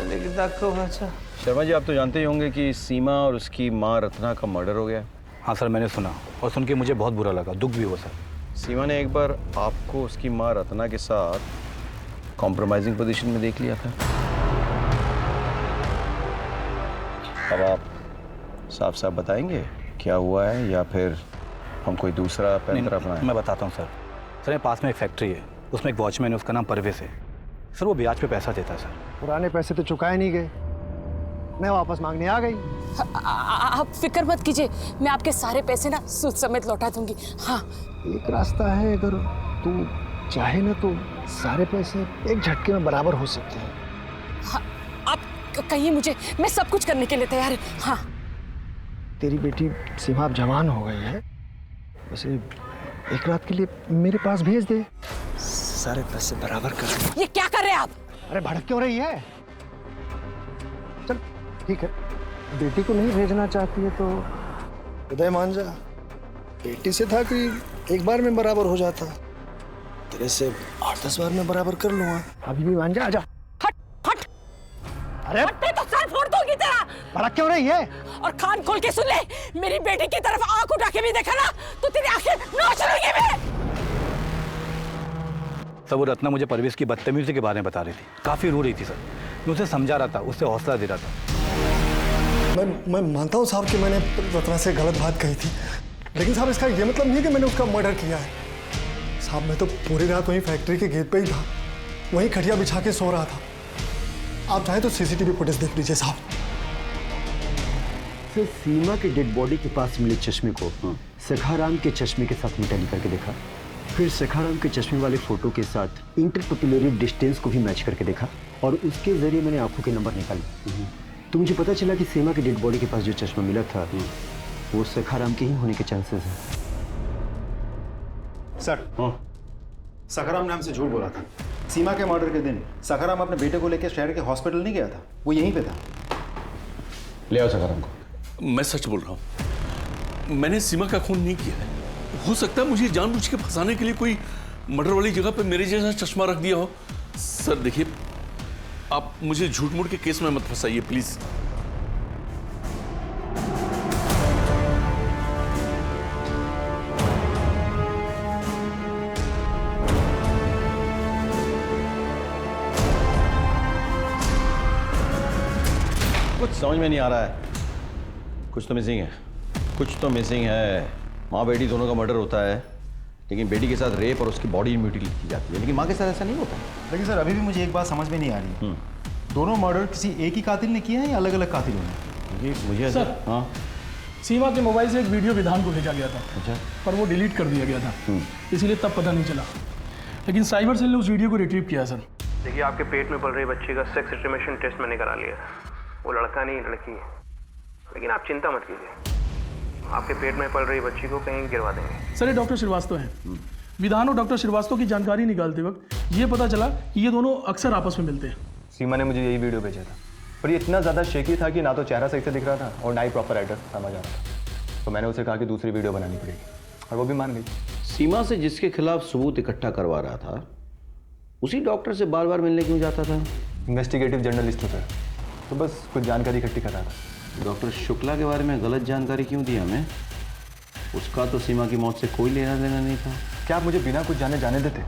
निकिता को बचा। शर्मा जी, आप तो जानते ही होंगे कि सीमा और उसकी माँ रत्ना का मर्डर हो गया।
हाँ सर, मैंने सुना और सुन के मुझे बहुत बुरा लगा, दुख भी हुआ सर।
सीमा ने एक बार आपको उसकी माँ रत्ना के साथ कॉम्प्रोमाइजिंग पोजीशन में देख लिया था। अब आप साफ साफ बताएंगे क्या हुआ है, या फिर हम कोई दूसरा पैंतरा अपनाएं?
मैं बताता हूँ सर। सर, मेरे पास में एक फैक्ट्री है, उसमें एक वॉचमैन है, उसका नाम परवेज है। सर वो ब्याज पे पैसा देता है सर।
पुराने पैसे तो चुकाए नहीं गए, मैं वापस मांगने आ गई।
आप फिक्र मत कीजिए, मैं आपके सारे पैसे ना सूद समेत लौटा दूंगी। हाँ,
एक रास्ता है, अगर तू चाहे ना तो सारे पैसे एक झटके में बराबर हो सकते हैं।
हाँ, आप कहिए मुझे, मैं सब कुछ करने के लिए तैयार हूँ। हाँ,
तेरी बेटी सीमा अब जवान हो गई है, उसे एक रात के लिए मेरे पास भेज दे, सारे पैसे बराबर कर।
ये क्या कर रहे हैं आप?
अरे भड़क क्यों रही है? चल ठीक है, बेटी को नहीं भेजना चाहती है तो हृदय मान जा। बेटी से था कि एक बार में बराबर हो जाता, तेरे से 8-10 बार में बराबर कर लूंगा। अभी भी मान जा, आजा।
हट हट।
अरे
हटते तो सर फोड़ दूंगी तेरा।
भड़क क्यों रही है?
और कान खोल के सुन ले, मेरी बेटी की तरफ आंख उठा के भी देखा ना तो तेरी आंखें नोच लूंगी मैं।
सर वो रत्ना मुझे परवेज की बदतमीजी के बारे में बता रही थी, काफ़ी रो रही थी सर। मैं उसे समझा रहा था, उससे हौसला दे रहा था।
मैं मानता हूँ साहब कि मैंने रत्ना से गलत बात कही थी, लेकिन साहब इसका ये मतलब नहीं है कि मैंने उसका मर्डर किया है। साहब मैं तो पूरी रात वहीं फैक्ट्री के गेट पे ही था, वहीं खटिया बिछा के सो रहा था। आप चाहे तो सीसीटीवी फुटेज देख लीजिए साहब।
सर, सीमा के डेड बॉडी के पास मिले चश्मे को सखाराम के चश्मे के साथ टैली करके देखा, फिर सखाराम के चश्मे वाले फोटो के साथ इंटरपपुलरी डिस्टेंस को भी मैच करके देखा, और उसके जरिए मैंने आंखों के नंबर निकाले। तो मुझे पता चला कि सीमा के डेड बॉडी के पास जो चश्मा मिला था वो सखाराम के ही होने के चांसेस हैं।
सर सखाराम ने हमसे झूठ बोला था। सीमा के मर्डर के दिन सखाराम अपने बेटे को लेकर शहर के हॉस्पिटल नहीं गया था, वो यहीं पे था।
ले आओ सखाराम को।
मैं सच बोल रहा हूँ, मैंने सीमा का खून नहीं किया है। हो सकता है मुझे जानबूझ के फंसाने के लिए कोई मर्डर वाली जगह पे मेरे जैसा चश्मा रख दिया हो। सर देखिए, आप मुझे झूठ मूठ के केस में मत फंसाइए प्लीज।
कुछ समझ में नहीं आ रहा है, कुछ तो मिसिंग है, कुछ तो मिसिंग है। माँ बेटी दोनों का मर्डर होता है, लेकिन बेटी के साथ रेप और उसकी बॉडी म्यूटिलेट की जाती है, लेकिन माँ के साथ ऐसा नहीं होता।
लेकिन सर अभी भी मुझे एक बात समझ में नहीं आ रही, दोनों मर्डर किसी एक ही कातिल ने किया है या अलग अलग कातिलों ने?
ये मुझे
सर,
हाँ,
सीमा के मोबाइल से एक वीडियो विधान को भेजा गया था।
अच्छा।
पर वो डिलीट कर दिया गया था, इसीलिए तब पता नहीं चला, लेकिन साइबर सेल ने उस वीडियो को रिट्रीव किया सर।
देखिए, आपके पेट में पल रही बच्ची का सेक्स एस्टिमेशन टेस्ट मैंने करा लिया, वो लड़का नहीं लड़की है। लेकिन आप चिंता मत कीजिए, आपके पेट में पल रही बच्ची को कहीं गिरवा देंगे।
सर ये डॉक्टर श्रीवास्तव हैं। विधान और डॉक्टर श्रीवास्तव की जानकारी निकालते वक्त ये पता चला कि ये दोनों अक्सर आपस में मिलते हैं।
सीमा ने मुझे यही वीडियो भेजा था, पर ये इतना ज़्यादा शेकी था कि ना तो चेहरा सही से दिख रहा था और ना ही प्रॉपर एड्रेस समझ आ रहा था। तो मैंने उसे कहा कि दूसरी वीडियो बनानी पड़ेगी, और वो भी मान गई।
सीमा से जिसके खिलाफ सबूत इकट्ठा करवा रहा था, उसी डॉक्टर से बार बार मिलने क्यों जाता था?
इन्वेस्टिगेटिव जर्नलिस्ट होता है, तो बस कुछ जानकारी इकट्ठी कर रहा था।
डॉक्टर शुक्ला के बारे में गलत जानकारी क्यों दी हमें? उसका तो सीमा की मौत से कोई लेना देना नहीं था।
क्या आप मुझे बिना कुछ जाने जाने देते?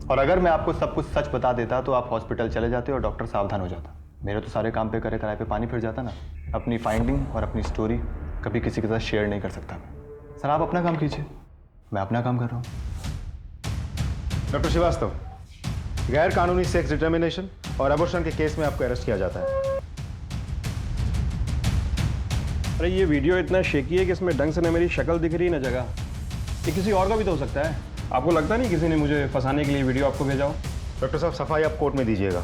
और अगर मैं आपको सब कुछ सच बता देता तो आप हॉस्पिटल चले जाते और डॉक्टर सावधान हो जाता। मेरे तो सारे काम पे करे कराए पे पानी फिर जाता ना। अपनी फाइंडिंग और अपनी स्टोरी कभी किसी के साथ शेयर नहीं कर सकता मैं। सर आप अपना काम कीजिए, मैं अपना काम कर रहा हूँ।
डॉक्टर श्रीवास्तव, गैर कानूनी सेक्स डिटर्मिनेशन और अबॉर्शन के केस में आपको अरेस्ट किया जाता है।
अरे ये वीडियो इतना शेकी है कि इसमें ढंग से न मेरी शक्ल दिख रही न जगह। ये किसी और का भी तो हो सकता है। आपको लगता नहीं किसी ने मुझे फंसाने के लिए वीडियो आपको भेजा हो?
डॉक्टर साहब, सफाई आप कोर्ट में दीजिएगा।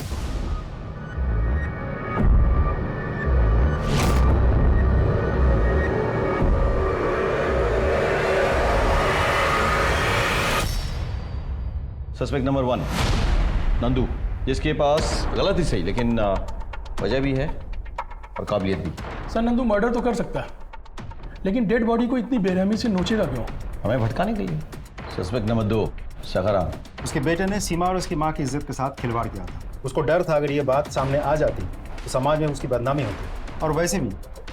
सस्पेक्ट नंबर 1 नंदू, जिसके पास गलत ही सही लेकिन वजह भी है और काबिलियत भी।
सर नंदू मर्डर तो कर सकता है, लेकिन डेड बॉडी को इतनी बेरहमी से नोचेगा क्यों?
हमें भटकाने के लिए। सस्पेक्ट नंबर 2 सखाराम,
उसके बेटे ने सीमा और उसकी मां की इज्जत के साथ खिलवाड़ किया था। उसको डर था अगर ये बात सामने आ जाती तो समाज में उसकी बदनामी होती, और वैसे भी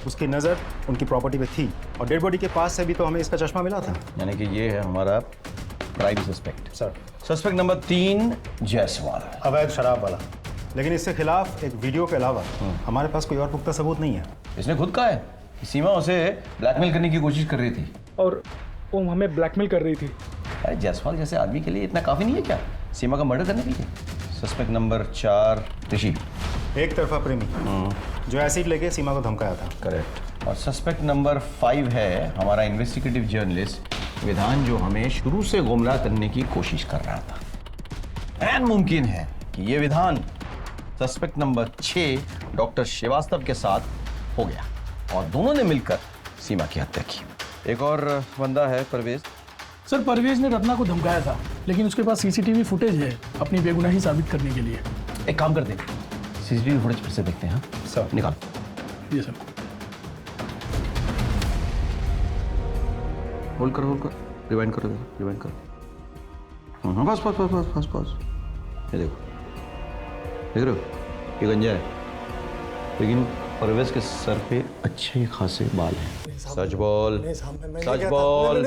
उसकी नज़र उनकी प्रॉपर्टी पे थी और डेड बॉडी के पास से भी तो हमें इसका चश्मा मिला था।
यानी कि ये है हमारा prime suspect.
Sir
suspect number 3 Jaiswal,
अवैध शराब वाला। लेकिन इसके खिलाफ एक वीडियो के अलावा हमारे पास कोई और पुख्ता सबूत नहीं है।
इसने खुद कहा है कि सीमा उसे ब्लैकमेल करने की कोशिश कर रही थी।
और वो हमें ब्लैकमेल कर रही थी।
अरे जायसवाल जैसे आदमी के लिए इतना काफी नहीं है क्या सीमा का मर्डर करने के लिए? सस्पेक्ट नंबर 4 ऋषि,
एक तरफा प्रेमी जो एसिड लेके सीमा को धमकाया था।
करेक्ट। और सस्पेक्ट नंबर 5 है हमारा इन्वेस्टिगेटिव जर्नलिस्ट विधान, जो हमें शुरू से गुमराह करने की कोशिश कर रहा था। ऐन मुमकिन है कि ये विधान सस्पेक्ट नंबर 6 डॉक्टर श्रीवास्तव के साथ हो गया और दोनों ने मिलकर सीमा की हत्या की। एक और बंदा है परवेज।
सर परवेज ने रत्ना को धमकाया था, लेकिन उसके पास सीसीटीवी फुटेज है अपनी बेगुनाही साबित करने के लिए।
एक काम करते हैं, सीसीटीवी फुटेज फिर से देखते हैं। हाँ
सर
निकालो।
जी सर।
होल्ड करो, रिवाइंड करो, रिवाइंड करो। हाँ बस बस बस बस बस बस। ये देखो, देख रहे हो ये गंजा है, लेकिन परवेज के सर पे अच्छे खासे बाल हैं। सच बोल, सच बोल,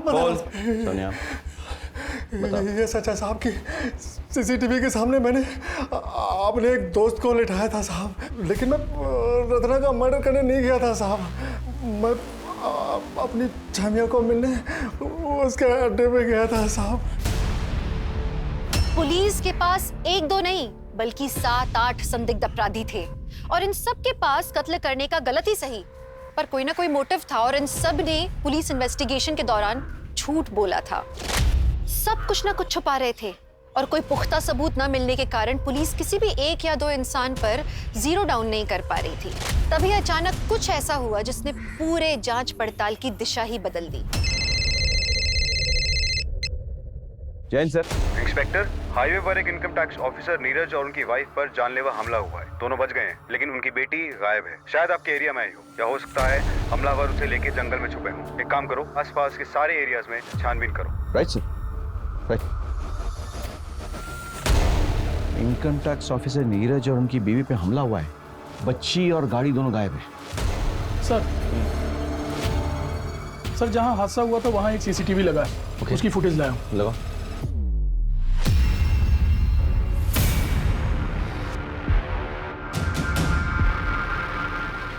बोल सोनिया,
ये सच है साहब की सीसीटीवी के सामने मैंने अपने एक दोस्त को लिटाया था साहब, लेकिन मैं रत्ना का मर्डर करने नहीं गया था साहब। मैं अपनी छामिया को मिलने उसके अड्डे पे गया था साहब।
पुलिस के पास 1-2 नहीं बल्कि 7-8 संदिग्ध अपराधी थे और इन सब के पास कत्ल करने का गलत ही सही पर कोई ना कोई मोटिव था और इन सब ने पुलिस इन्वेस्टिगेशन के दौरान झूठ बोला था। सब कुछ ना कुछ छुपा रहे थे और कोई पुख्ता सबूत न मिलने के कारण पुलिस किसी भी 1 या 2 इंसान पर जीरो डाउन नहीं कर पा रही थी। तभी अचानक कुछ ऐसा हुआ जिसने पूरे जांच पड़ताल की दिशा ही बदल दी।
जैन सर।
इंस्पेक्टर, हाईवे पर एक इनकम टैक्स ऑफिसर नीरज और उनकी वाइफ पर जानलेवा हमला हुआ है। दोनों बच गए हैं, लेकिन उनकी बेटी गायब है। शायद आपके एरिया में आई हो, या हो सकता है हमलावर उसे लेके जंगल में छुपे हों। एक काम करो, आसपास के सारे एरियाज में छानबीन करो।
Right sir, right. Income tax officer Neeraj और उनकी बीवी पे हमला हुआ है, बच्ची और गाड़ी दोनों गायब है।
सर जहां हादसा हुआ था वहां एक सीसीटीवी लगा है, उसकी फुटेज लाया हूं।
लगा।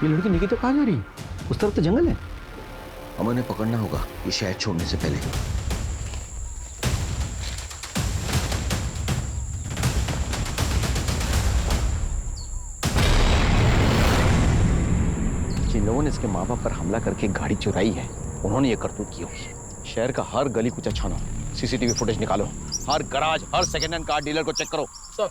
ये लड़की निकी तो कहाँ जा रही है? उस तरफ तो जंगल है। हमें उन्हें पकड़ना होगा ये शहर छोड़ने से पहले। जिन लोगों ने इसके माँ बाप पर हमला करके गाड़ी चुराई है, उन्होंने ये करतूत की होगी। शहर का हर गली कुछ छानो, सीसीटीवी फुटेज निकालो, हर गराज, हर सेकेंड हैंड कार डीलर को चेक करो।
सर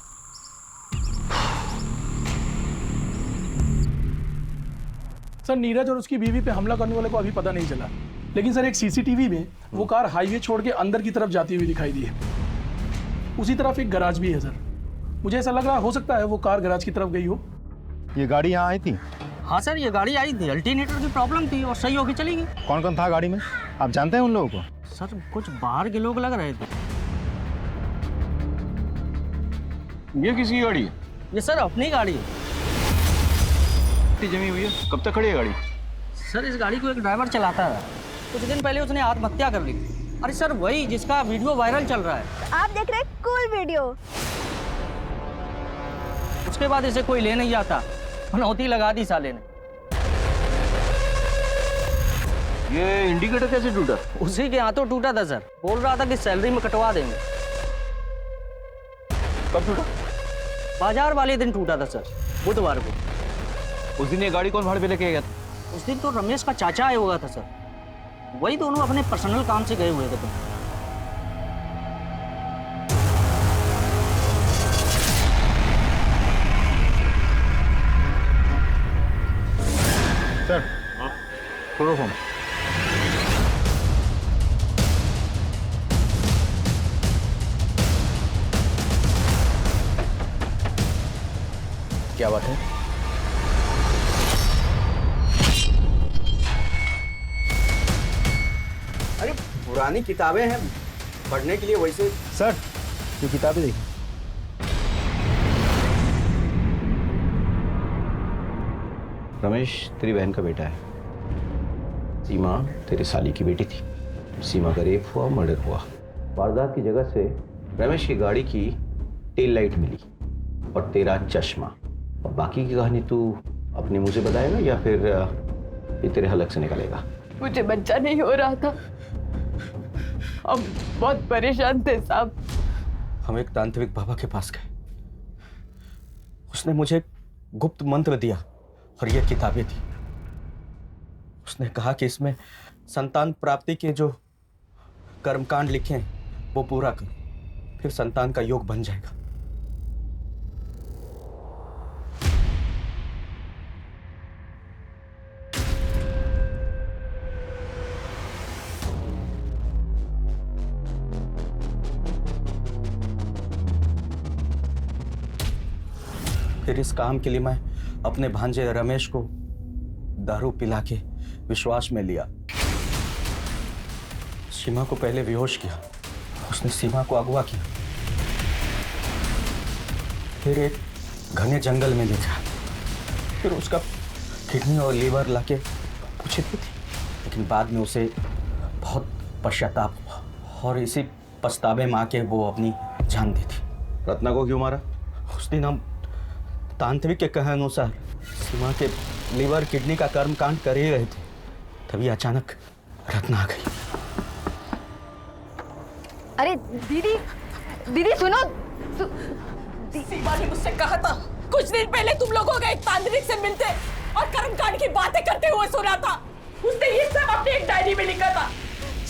सर नीरज और उसकी बीवी पे हमला करने वाले को अभी पता नहीं चला, लेकिन सर एक सीसीटीवी में वो कार हाईवे छोड़ के अंदर की तरफ जाती हुई दिखाई दी है। उसी तरफ एक गराज भी है सर। मुझे ऐसा लग रहा हो सकता है वो कार गराज की तरफ गई हो।
ये गाड़ी यहाँ आई थी?
हाँ सर, ये गाड़ी आई थी, अल्टरनेटर की प्रॉब्लम थी और सही होके चली गई।
कौन कौन था गाड़ी में? आप जानते हैं उन लोगों को?
सर कुछ बाहर के लोग लग रहे थे।
ये किसकी गाड़ी है?
ये सर अपनी गाड़ी है।
मिट्टी जमी हुई है, कब तक खड़ी है गाड़ी?
सर इस गाड़ी को एक ड्राइवर चलाता है, कुछ दिन पहले उसने आत्महत्या कर ली। अरे सर वही जिसका वीडियो वायरल चल रहा है।
आप देख रहे हैं कूल वीडियो।
उसके बाद इसे कोई ले नहीं जाता, मनौती लगा दी साले ने।
ये इंडिकेटर कैसे टूटा?
उसी के हाथों टूटा था सर, बोल रहा था कि सैलरी में कटवा देंगे।
कब टूटा?
बाजार वाले दिन टूटा था सर, बुधवार को।
उस दिन ये गाड़ी कौन भाड़े पे लेके गया था?
उस दिन तो रमेश का चाचा आया हुआ था सर, वही दोनों अपने पर्सनल काम से गए हुए थे।
Sir chloroform.
क्या बात है?
अरे पुरानी किताबें हैं पढ़ने के लिए, वैसे
सर ये किताबें देखिए।
रमेश तेरी बहन का बेटा है, सीमा तेरे साली की बेटी थी। सीमा का रेप हुआ, मर्डर हुआ। वारदात की जगह से रमेश की गाड़ी की टेल लाइट मिली और तेरा चश्मा। और बाकी की कहानी तू अपने मुंह से बताएगा या फिर ये तेरे हलक से निकलेगा?
मुझे बच्चा नहीं हो रहा था, हम बहुत परेशान थे साहब।
हम एक तांत्रिक बाबा के पास गए, उसने मुझे गुप्त मंत्र दिया और ये किताबें थी। उसने कहा कि इसमें संतान प्राप्ति के जो कर्मकांड लिखे हैं वो पूरा करो, फिर संतान का योग बन जाएगा। फिर इस काम के लिए मैं अपने भांजे रमेश को दारू पिला के विश्वास में लिया। सीमा को पहले बेहोश किया, उसने सीमा को अगवा किया, फिर एक घने जंगल में ले गया, फिर उसका किडनी और लीवर लाके पूछी थी, लेकिन बाद में उसे बहुत पश्चाताप हुआ और इसी पछतावे में आके वो अपनी जान दी थी।
रत्ना को क्यों मारा?
उस दिन हम तांत्रिक के कहे अनुसार सीमा के लीवर किडनी का कर्मकांड कर ही रहे थे, तभी अचानक रत्ना आ गई।
अरे दीदी, दीदी सुनो। सीमा ने मुझसे कहा था कुछ दिन पहले तुम लोगों का एक तांत्रिक से मिलते और कर्मकांड की बातें करते हुए सुना था। उसने ये सब अपनी एक डायरी में लिखा था।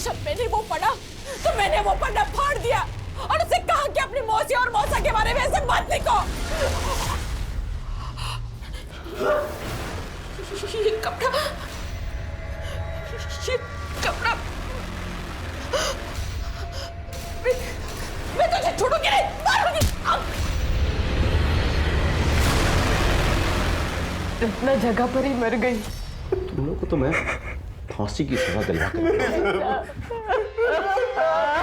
जब मैंने वो पढ़ा तो मैंने वो पढ़ना फाड़ दिया और उसे कहा कि अपनी मौसी और मौसा के बारे में ऐसे मत लिखो। ये कपड़ा मैं तुझे छोड़ूंगी नहीं, मारूंगी। इतना जगह पर ही मर गई।
तुम लोग को तो मैं फांसी की सजा दिलवा।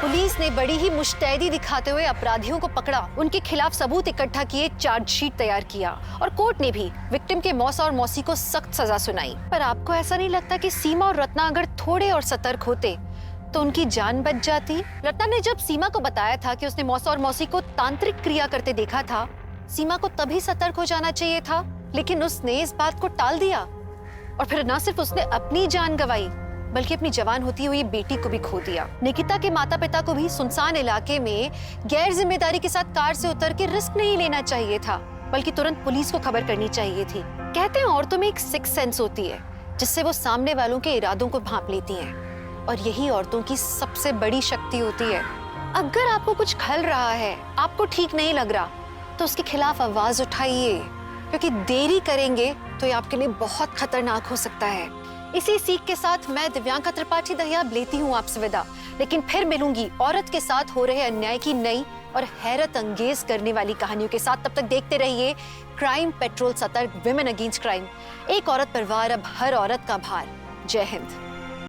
पुलिस ने बड़ी ही मुस्तैदी दिखाते हुए अपराधियों को पकड़ा, उनके खिलाफ सबूत इकट्ठा किए, चार्जशीट तैयार किया और कोर्ट ने भी विक्टिम के मौसा और मौसी को सख्त सजा सुनाई। पर आपको ऐसा नहीं लगता कि सीमा और रत्ना अगर थोड़े और सतर्क होते तो उनकी जान बच जाती? रत्ना ने जब सीमा को बताया था कि उसने मौसा और मौसी को तांत्रिक क्रिया करते देखा था, सीमा को तभी सतर्क हो जाना चाहिए था, लेकिन उसने इस बात को टाल दिया और फिर न सिर्फ उसने अपनी जान गंवाई बल्कि अपनी जवान होती हुई बेटी को भी खो दिया। निकिता के माता पिता को भी सुनसान इलाके में गैर जिम्मेदारी के साथ कार से उतर के रिस्क नहीं लेना चाहिए था, बल्कि तुरंत पुलिस को खबर करनी चाहिए थी। कहते हैं औरतों में एक सिक्स सेंस होती है जिससे वो सामने वालों के इरादों को भांप लेती हैं, और यही औरतों की सबसे बड़ी शक्ति होती है। अगर आपको कुछ खल रहा है, आपको ठीक नहीं लग रहा, तो उसके खिलाफ आवाज उठाइए, क्योंकि देरी करेंगे तो ये आपके लिए बहुत खतरनाक हो सकता है। इसी सीख के साथ मैं दिव्यांका त्रिपाठी दहिया लेती हूँ आपसे विदा, लेकिन फिर मिलूंगी औरत के साथ हो रहे अन्याय की नई और हैरत अंगेज करने वाली कहानियों के साथ। तब तक देखते रहिए क्राइम पेट्रोल सतर्क, विमेन अगेंस्ट क्राइम। एक औरत पर वार, अब हर औरत का भार। जय हिंद।